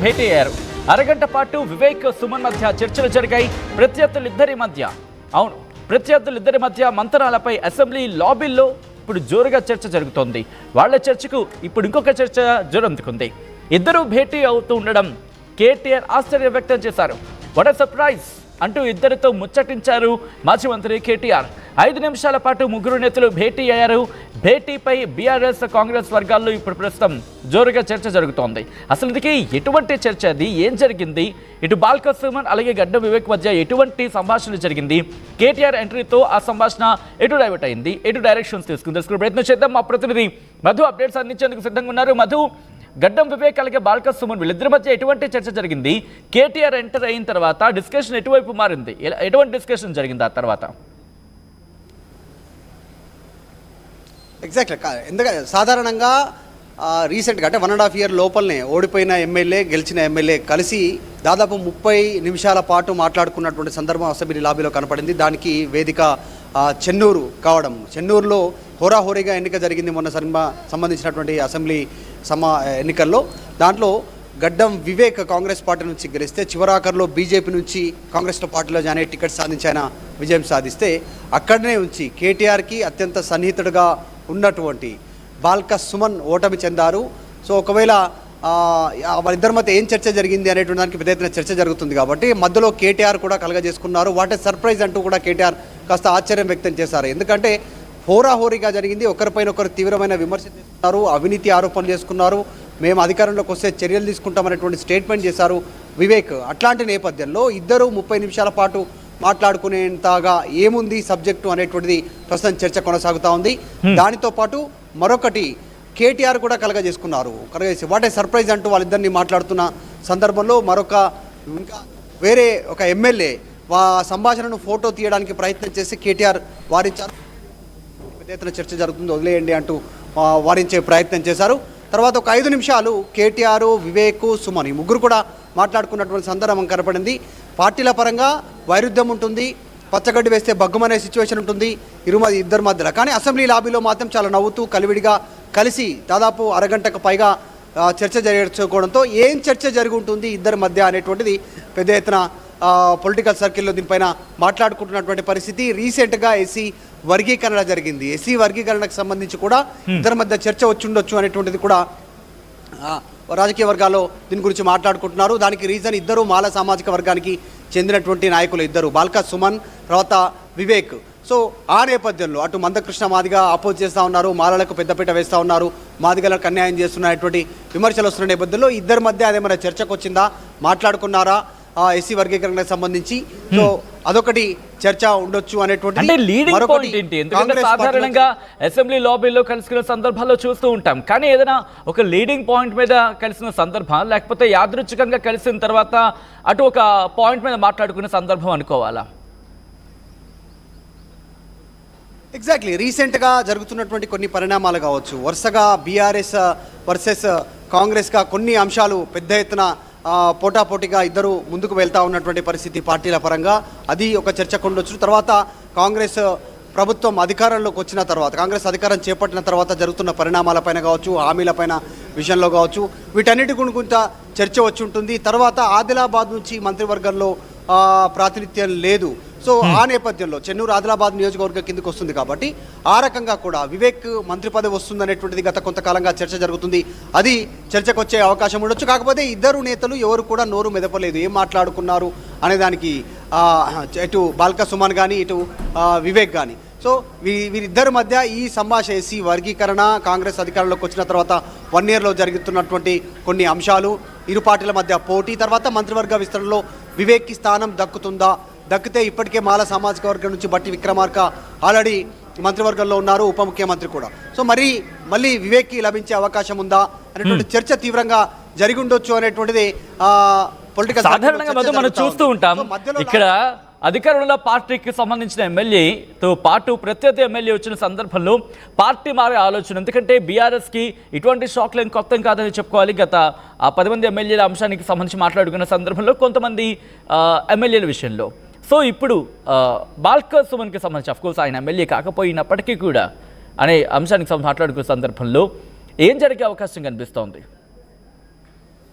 భేటీ అయ్యారు. అరగంట పాటు వివేక్ సుమన్ మధ్య చర్చలు జరిగాయి. ప్రత్యర్థులిద్దరి మధ్య మంతనాలపై అసెంబ్లీ లాబీల్లో ఇప్పుడు జోరుగా చర్చ జరుగుతోంది. వాళ్ల చర్చకు ఇప్పుడు ఇంకొక చర్చ జోరందుకుంది. ఇద్దరు భేటీ అవుతూ ఉండడం కేటీఆర్ ఆశ్చర్యం వ్యక్తం చేశారు. వాట్ ఎ సర్ప్రైజ్ అంటూ ఇద్దరితో ముచ్చటించారు మాజీ మంత్రి కేటీఆర్. 5 నిమిషాల పాటు ముగ్గురు నేతలు భేటీ అయ్యారు. భేటీపై బీఆర్ఎస్ కాంగ్రెస్ వర్గాల్లో ఇప్పుడు ప్రస్తుతం జోరుగా చర్చ జరుగుతోంది. అసలు ఇందుకే ఎటువంటి చర్చ, అది ఏం జరిగింది, ఇటు బాల్క సుమన్ అలాగే గడ్డం వివేక్ మధ్య ఎటువంటి సంభాషణ జరిగింది, కేటీఆర్ ఎంట్రీతో ఆ సంభాషణ ఎటు డైవర్ట్ అయింది, ఎటు డైరెక్షన్స్ తీసుకునే ప్రయత్నం చేద్దాం. మా ప్రతినిధి మధు అప్డేట్స్ అందించేందుకు సిద్ధంగా ఉన్నారు. మధు, గడ్డం వివేక్ అలాగే బాల్క సుమన్ వీళ్ళిద్దరి మధ్య ఎటువంటి చర్చ జరిగింది? కేటీఆర్ ఎంటర్ అయిన తర్వాత డిస్కషన్ ఎటువైపు మారింది? ఎటువంటి డిస్కషన్ జరిగింది ఆ తర్వాత? ఎగ్జాక్ట్లీ. ఎందుకంటే సాధారణంగా రీసెంట్గా అంటే 1.5 year లోపలనే ఓడిపోయిన ఎమ్మెల్యే, గెలిచిన ఎమ్మెల్యే కలిసి దాదాపు 30 నిమిషాల పాటు మాట్లాడుకున్నటువంటి సందర్భం అసెంబ్లీ లాబీలో కనపడింది. దానికి వేదిక చెన్నూరు కావడం. చెన్నూరులో హోరాహోరీగా ఎన్నిక జరిగింది మొన్న సంబంధించినటువంటి అసెంబ్లీ ఎన్నికల్లో. దాంట్లో గడ్డం వివేక్ కాంగ్రెస్ పార్టీ నుంచి గెలిస్తే, చివరాఖరులో బీజేపీ నుంచి కాంగ్రెస్ పార్టీలో జాయిన్ అయ్యి టికెట్ సాధించి ఆయన విజయం సాధిస్తే, అక్కడనే ఉంచి కేటీఆర్కి అత్యంత సన్నిహితుడుగా ఉన్నటువంటి బాల్క సుమన్ ఓటమి చెందారు. సో ఒకవేళ వాళ్ళిద్దరి మధ్య ఏం చర్చ జరిగింది అనేటువంటి దానికి పెద్ద ఎత్తున చర్చ జరుగుతుంది. కాబట్టి మధ్యలో కేటీఆర్ కూడా కలగజేసుకున్నారు. వాట్ ఏ సర్ప్రైజ్ అంటూ కూడా కేటీఆర్ కాస్త ఆశ్చర్యం వ్యక్తం చేశారు. ఎందుకంటే హోరాహోరీగా జరిగింది. ఒకరిపైన ఒకరు తీవ్రమైన విమర్శలు చేస్తున్నారు, అవినీతి ఆరోపణలు చేసుకున్నారు, మేము అధికారంలోకి వస్తే చర్యలు తీసుకుంటామనేటువంటి స్టేట్మెంట్ చేశారు వివేక్. అట్లాంటి నేపథ్యంలో ఇద్దరు 30 నిమిషాల పాటు మాట్లాడుకునేంతగా ఏముంది సబ్జెక్టు అనేటువంటిది ప్రస్తుతం చర్చ కొనసాగుతూ ఉంది. దానితో పాటు మరొకటి కేటీఆర్ కూడా కలగజేసి వాట్ ఏ సర్ప్రైజ్ అంటూ వాళ్ళిద్దరిని మాట్లాడుతున్న సందర్భంలో ఇంకా వేరే ఒక ఎమ్మెల్యే సంభాషణను ఫోటో తీయడానికి ప్రయత్నం చేసి కేటీఆర్ వారించారు. పెద్ద ఎత్తున చర్చ జరుగుతుంది, వదిలేయండి అంటూ వారించే ప్రయత్నం చేశారు. తర్వాత ఒక 5 నిమిషాలు కేటీఆర్, వివేక్, సుమన్ ఈ ముగ్గురు కూడా మాట్లాడుకున్నటువంటి సందర్భం కనపడింది. పార్టీల పరంగా వైరుధ్యం ఉంటుంది, పచ్చగడ్డి వేస్తే బగ్గుమనే సిచ్యువేషన్ ఉంటుంది ఇద్దరి మధ్యలో. కానీ అసెంబ్లీ లాబీలో మాత్రం చాలా నవ్వుతూ కలివిడిగా కలిసి దాదాపు అరగంటకు పైగా చర్చ జరగకపోవడంతో ఏం చర్చ జరిగి ఉంటుంది ఇద్దరి మధ్య అనేటువంటిది పెద్ద ఎత్తున పొలిటికల్ సర్కిల్లో దీనిపైన మాట్లాడుకుంటున్నటువంటి పరిస్థితి. రీసెంట్గా ఎస్సీ వర్గీకరణ జరిగింది. ఎస్సీ వర్గీకరణకు సంబంధించి కూడా ఇద్దరి మధ్య చర్చ వచ్చి ఉండొచ్చు అనేటువంటిది కూడా రాజకీయ వర్గాల్లో దీని గురించి మాట్లాడుకుంటున్నారు. దానికి రీజన్ ఇద్దరు మాల సామాజిక వర్గానికి చెందినటువంటి నాయకులు, ఇద్దరు బాల్క సుమన్ తర్వాత వివేక్. సో ఆ నేపథ్యంలో అటు మందకృష్ణ మాదిగ అపోజ్ చేస్తూ ఉన్నారు, మాలలకు పెద్దపీట వేస్తూ ఉన్నారు, మాదిగలకు అన్యాయం చేస్తున్నటువంటి విమర్శలు వస్తున్న నేపథ్యంలో ఇద్దరి మధ్య అదేమైనా చర్చకు వచ్చిందా, మాట్లాడుకున్నారా ఎస్సీ వర్గీకరణకు సంబంధించి? సో అదొకటి చర్చ ఉండొచ్చు అనేటువంటి. సాధారణంగా అసెంబ్లీ లాబీలో కలిసిన సందర్భాల్లో చూస్తూ ఉంటాం, కానీ ఏదైనా ఒక లీడింగ్ పాయింట్ మీద కలిసిన సందర్భం, లేకపోతే యాదృచ్ఛికంగా కలిసిన తర్వాత అటు ఒక పాయింట్ మీద మాట్లాడుకునే సందర్భం అనుకోవాలా? ఎగ్జాక్ట్లీ. రీసెంట్గా జరుగుతున్నటువంటి కొన్ని పరిణామాలు కావచ్చు, వరుసగా బీఆర్ఎస్ వర్సెస్ కాంగ్రెస్గా కొన్ని అంశాలు పెద్ద ఎత్తున పోటాపోటీగా ఇద్దరు ముందుకు వెళ్తూ ఉన్నటువంటి పరిస్థితి పార్టీల పరంగా, అది ఒక చర్చకు ఉండొచ్చు. తర్వాత కాంగ్రెస్ ప్రభుత్వం అధికారంలోకి వచ్చిన తర్వాత, కాంగ్రెస్ అధికారం చేపట్టిన తర్వాత జరుగుతున్న పరిణామాలపైన కావచ్చు, హామీలపైన విషయంలో కావచ్చు, వీటన్నిటి కొంత చర్చ వచ్చి ఉంటుంది. తర్వాత ఆదిలాబాద్ నుంచి మంత్రివర్గంలో ప్రాతినిధ్యం లేదు. సో ఆ నేపథ్యంలో చెన్నూరు ఆదిలాబాద్ నియోజకవర్గం కిందకి వస్తుంది కాబట్టి ఆ రకంగా కూడా వివేక్ మంత్రి పదవి వస్తుంది అనేటువంటిది గత కొంతకాలంగా చర్చ జరుగుతుంది. అది చర్చకు వచ్చే అవకాశం ఉండొచ్చు. కాకపోతే ఇద్దరు నేతలు ఎవరు కూడా నోరు మెదపలేదు, ఏం మాట్లాడుకున్నారు అనేదానికి ఇటు బాల్క సుమన్ కానీ ఇటు వివేక్ కానీ. సో వీరిద్దరి మధ్య ఈ సంభాషణ, ఎస్సీ వర్గీకరణ, కాంగ్రెస్ అధికారంలోకి వచ్చిన తర్వాత 1 yearలో జరుగుతున్నటువంటి కొన్ని అంశాలు, ఇరు పార్టీల మధ్య పోటీ, తర్వాత మంత్రివర్గ విస్తరణలో వివేక్కి స్థానం దక్కితే ఇప్పటికే మాల సామాజిక వర్గం నుంచి బట్టి విక్రమార్క ఆల్రెడీ మంత్రివర్గంలో ఉన్నారు, ఉప ముఖ్యమంత్రి కూడా. సో మళ్ళీ వివేక్కి లభించే అవకాశం ఉందా అనేటువంటి చర్చ తీవ్రంగా జరిగి ఉండొచ్చు అనేటువంటిది పొలిటికల్. సాధారణంగా మనం చూస్తూ ఉంటాం, ఇక్కడ అధికారంలో పార్టీకి సంబంధించిన ఎమ్మెల్యేతో పాటు ప్రత్యర్థి ఎమ్మెల్యే వచ్చిన సందర్భంలో పార్టీ మారే ఆలోచన. ఎందుకంటే బీఆర్ఎస్కి ఇటువంటి షాక్లు ఏం కొత్త కాదని చెప్పుకోవాలి. గత 10 మంది ఎమ్మెల్యేల అంశానికి సంబంధించి మాట్లాడుకున్న సందర్భంలో కొంతమంది ఎమ్మెల్యేల విషయంలో. సో ఇప్పుడు బాల్క సుమన్కి సంబంధించి అఫ్కోర్స్ ఆయన ఎమ్మెల్యే కాకపోయినప్పటికీ కూడా అనే అంశానికి మాట్లాడుకునే సందర్భంలో ఏం జరిగే అవకాశం కనిపిస్తోంది?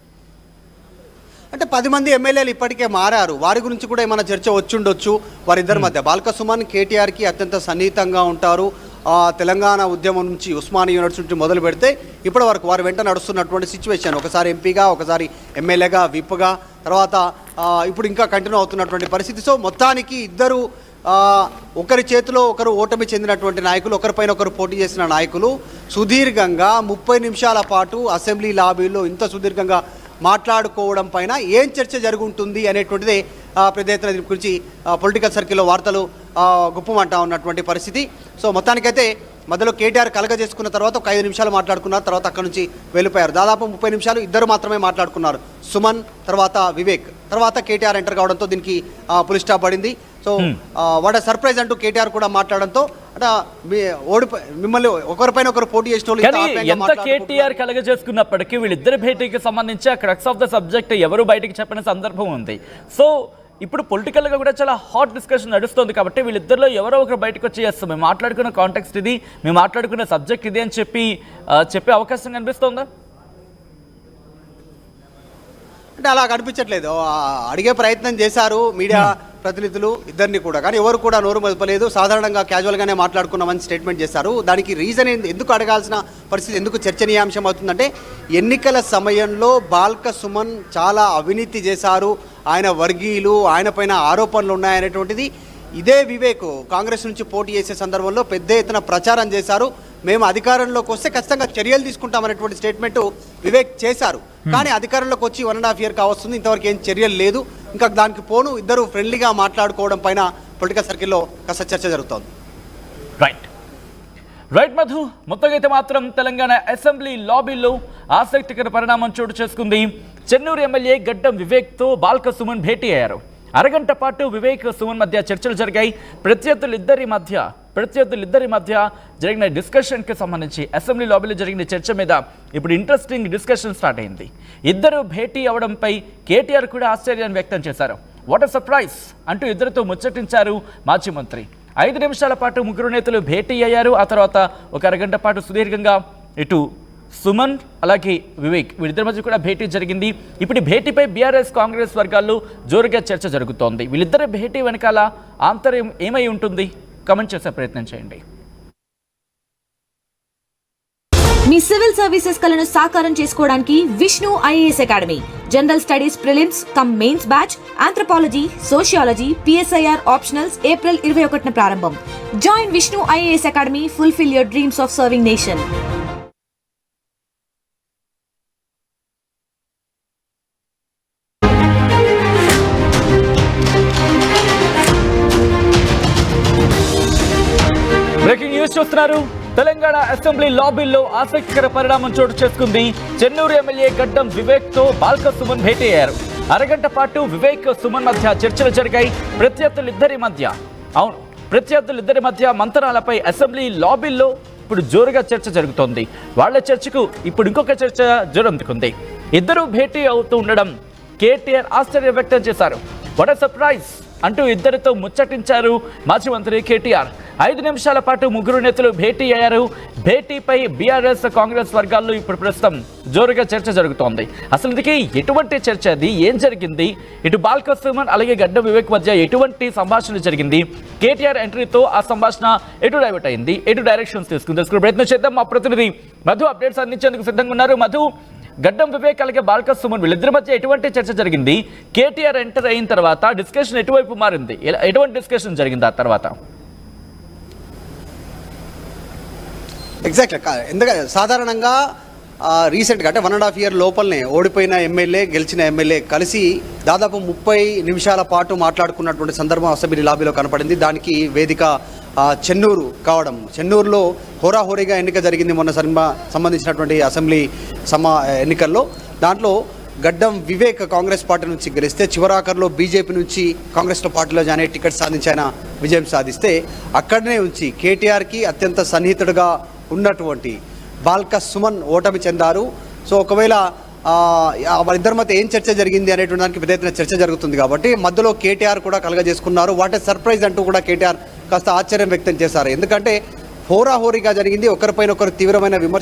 అంటే 10 మంది ఎమ్మెల్యేలు ఇప్పటికే మారారు. వారి గురించి కూడా ఏమైనా చర్చ వచ్చుండొచ్చు వారిద్దరి మధ్య. బాల్క సుమన్ కేటీఆర్కి అత్యంత సన్నిహితంగా ఉంటారు. తెలంగాణ ఉద్యమం నుంచి ఉస్మానియా యూనివర్సిటీ నుంచి మొదలు పెడితే ఇప్పటి వరకు వారి వెంట నడుస్తున్నటువంటి సిచ్యువేషన్, ఒకసారి ఎంపీగా, ఒకసారి ఎమ్మెల్యేగా, విప్గా, తర్వాత ఇప్పుడు ఇంకా కంటిన్యూ అవుతున్నటువంటి పరిస్థితి. సో మొత్తానికి ఇద్దరు ఒకరి చేతిలో ఒకరు ఓటమి చెందినటువంటి నాయకులు, ఒకరిపైన ఒకరు పోటీ చేసిన నాయకులు సుదీర్ఘంగా 30 నిమిషాల పాటు అసెంబ్లీ లాబీలో ఇంత సుదీర్ఘంగా మాట్లాడుకోవడం పైన ఏం చర్చ జరుగుతుంది అనేటువంటిదే పెద్ద ఎత్తున దీని గురించి పొలిటికల్ సర్కిల్లో వార్తలు గుప్పమంటా ఉన్నటువంటి పరిస్థితి. సో మొత్తానికైతే మధ్యలో కేటీఆర్ కలగజేసుకున్న తర్వాత ఒక 5 నిమిషాలు మాట్లాడుకున్నారు. తర్వాత అక్కడ నుంచి వెళ్ళిపోయారు. దాదాపు 30 నిమిషాలు ఇద్దరు మాత్రమే మాట్లాడుకున్నారు, సుమన్ తర్వాత వివేక్. తర్వాత కేటీఆర్ ఎంటర్ కావడంతో దీనికి పులి స్టాప్ పడింది. సో వాట్ సర్ప్రైజ్ అంటూ కేటీఆర్ కూడా మాట్లాడడంతో మిమ్మల్ని ఒకరిపైన ఒకరు పోటీ చేసిన ఎంత కేటీఆర్ కలగజేసుకున్నప్పటికీ వీళ్ళిద్దరి భేటీకి సంబంధించి క్రక్స్ ఆఫ్ ద సబ్జెక్ట్ ఎవరు బయటికి చెప్పిన సందర్భం ఉంది. సో ఇప్పుడు పొలిటికల్గా కూడా చాలా హాట్ డిస్కషన్ నడుస్తుంది. కాబట్టి వీళ్ళిద్దరిలో ఎవరో ఒకరు బయటకు వచ్చి చేస్తాం, మేము మాట్లాడుకున్న కాంటెక్స్ట్ ఇది, మేము మాట్లాడుకున్న సబ్జెక్ట్ ఇది అని చెప్పే అవకాశం కనిపిస్తుందా? అంటే అలా కనిపించట్లేదు. అడిగే ప్రయత్నం చేశారు మీడియా ప్రతినిధులు ఇద్దరిని కూడా, కానీ ఎవరు కూడా నోరు మెదపలేదు. సాధారణంగా క్యాజువల్గానే మాట్లాడుకున్నామని స్టేట్మెంట్ చేశారు. దానికి రీజన్ ఎందుకు అడగాల్సిన పరిస్థితి, ఎందుకు చర్చనీయాంశం అవుతుందంటే ఎన్నికల సమయంలో బాల్క సుమన్ చాలా అవినీతి చేశారు, ఆయన వర్గీయులు, ఆయన పైన ఆరోపణలు ఉన్నాయనేటువంటిది ఇదే వివేక్ కాంగ్రెస్ నుంచి పోటీ చేసే సందర్భంలో పెద్ద ఎత్తున ప్రచారం చేశారు. మేము అధికారంలోకి వస్తే ఖచ్చితంగా చర్యలు తీసుకుంటామనేటువంటి స్టేట్మెంట్ వివేక్ చేశారు. కానీ అధికారంలోకి వచ్చి 1.5 year కావస్తుంది, ఇంతవరకు ఏం చర్యలు లేదు. ఇంకా దానికి పోను ఇద్దరు ఫ్రెండ్లీగా మాట్లాడుకోవడం పైన పొలిటికల్ సర్కిల్లో కాస్త చర్చ జరుగుతోంది. రైట్ మధు, మొత్తంగా అయితే మాత్రం తెలంగాణ అసెంబ్లీ లాబీలో ఆసక్తికర పరిణామం చోటు చేసుకుంది. చెన్నూరు ఎమ్మెల్యే గడ్డం వివేక్తో బాల్క సుమన్ భేటీ అయ్యారు. అరగంట పాటు వివేక్ సుమన్ మధ్య చర్చలు జరిగాయి. ప్రత్యర్థులిద్దరి మధ్య జరిగిన డిస్కషన్కి సంబంధించి అసెంబ్లీ లాబీలో జరిగిన చర్చ మీద ఇప్పుడు ఇంట్రెస్టింగ్ డిస్కషన్ స్టార్ట్ అయింది. ఇద్దరు భేటీ అవడంపై కేటీఆర్ కూడా ఆశ్చర్యాన్ని వ్యక్తం చేశారు. వాట్ ఎ సర్ప్రైజ్ అంటూ ఇద్దరితో ముచ్చటించారు మాజీ మంత్రి. 5 నిమిషాల పాటు ముగ్గురు నేతలు భేటీ అయ్యారు. ఆ తర్వాత ఒక అరగంట పాటు సుదీర్ఘంగా ఇటు సుమన్ అలాగే వివేక్ వీళ్ళిద్దరి మధ్య కూడా భేటీ జరిగింది. ఇప్పుడు భేటీపై బీఆర్ఎస్ కాంగ్రెస్ వర్గాల్లో జోరుగా చర్చ జరుగుతోంది. వీళ్ళిద్దరి భేటీ వెనకాల ఆంతర్యం ఏమై ఉంటుంది? కమెంట్ చేసే ప్రయత్నం చేయండి. మీ సివిల్ సర్వీసెస్ కలను సాకారం చేసుకోవడానికి Vishnu IAS academy general studies prelims cum mains batch, anthropology, sociology, PSIR optionals April 21న ప్రారంభం. Join Vishnu IAS academy, fulfil your dreams of serving nation. Breaking news చూస్తున్నారు. తెలంగాణ అసెంబ్లీ లాబీల్లో ఆసక్తికర పరిణామం చోటు చేసుకుంది. చెన్నూరు ఎమ్మెల్యే గడ్డం వివేక్ తో బాల్క సుమన్ భేటీ అయ్యారు. అరగంట పాటు వివేక్ సుమన్ మధ్య చర్చలు జరిగాయి. ప్రత్యర్థులిద్దరి మధ్య మంతనాలపై అసెంబ్లీ లాబీల్లో ఇప్పుడు జోరుగా చర్చ జరుగుతోంది. వాళ్ళ చర్చకు ఇప్పుడు ఇంకొక చర్చ జోరందుకుంది. ఇద్దరు భేటీ అవుతూ ఉండడం కేటీఆర్ ఆశ్చర్యం వ్యక్తం చేశారు. వాట్ ఎ సర్ప్రైజ్ అంటూ ఇద్దరితో ముచ్చటించారు మాజీ మంత్రి కేటీఆర్. 5 నిమిషాల పాటు ముగ్గురు నేతలు భేటీ అయ్యారు. భేటీపై బీఆర్ఎస్ కాంగ్రెస్ వర్గాల్లో ఇప్పుడు ప్రస్తుతం జోరుగా చర్చ జరుగుతోంది. అసలు ఇందుకే ఎటువంటి చర్చ, అది ఏం జరిగింది, ఇటు బాల్క సుమన్ అలాగే గడ్డ వివేక్ మధ్య ఎటువంటి సంభాషణ జరిగింది, కేటీఆర్ ఎంట్రీతో ఆ సంభాషణ ఎటు డైవర్ట్ అయింది, ఎటు డైరెక్షన్స్ తీసుకుని తెలుసుకునే ప్రయత్నం చేద్దాం. మా ప్రతినిధి మధు అప్డేట్స్ అందించేందుకు సిద్ధంగా ఉన్నారు. మధు, గడ్డం వివేక్ అలాగే బాల్క సుమన్ వీళ్ళిద్దరి మధ్య ఎటువంటి చర్చ జరిగింది? కేటీఆర్ ఎంటర్ అయిన తర్వాత డిస్కషన్ ఎటువైపు మారింది? ఎటువంటి డిస్కషన్ జరిగింది ఆ తర్వాత? ఎగ్జాక్ట్లీ. ఎందుకంటే సాధారణంగా రీసెంట్గా అంటే 1.5 year లోపలనే ఓడిపోయిన ఎమ్మెల్యే, గెలిచిన ఎమ్మెల్యే కలిసి దాదాపు 30 నిమిషాల పాటు మాట్లాడుకున్నటువంటి సందర్భం అసెంబ్లీ లాబీలో కనపడింది. దానికి వేదిక చెన్నూరు కావడం. చెన్నూరులో హోరాహోరీగా ఎన్నిక జరిగింది మొన్న సంబంధించినటువంటి అసెంబ్లీ ఎన్నికల్లో. దాంట్లో గడ్డం వివేక్ కాంగ్రెస్ పార్టీ నుంచి గెలిస్తే చివరాఖర్లో బీజేపీ నుంచి కాంగ్రెస్లో పార్టీలో జాయిన్ అయ్యి టికెట్ సాధించి ఆయన విజయం సాధిస్తే అక్కడనే ఉంచి కేటీఆర్కి అత్యంత సన్నిహితుడుగా ఉన్నటువంటి బాల్క సుమన్ ఓటమి చెందారు. సో ఒకవేళ వాళ్ళిద్దరి మధ్య ఏం చర్చ జరిగింది అనేటువంటి దానికి పెద్ద ఎత్తున చర్చ జరుగుతుంది. కాబట్టి మధ్యలో కేటీఆర్ కూడా కలగజేసుకున్నారు. వాట్ ఏ సర్ప్రైజ్ అంటూ కూడా కేటీఆర్ కాస్త ఆశ్చర్యం వ్యక్తం చేశారు. ఎందుకంటే హోరాహోరీగా జరిగింది. ఒకరిపైన ఒకరు తీవ్రమైన విమర్శ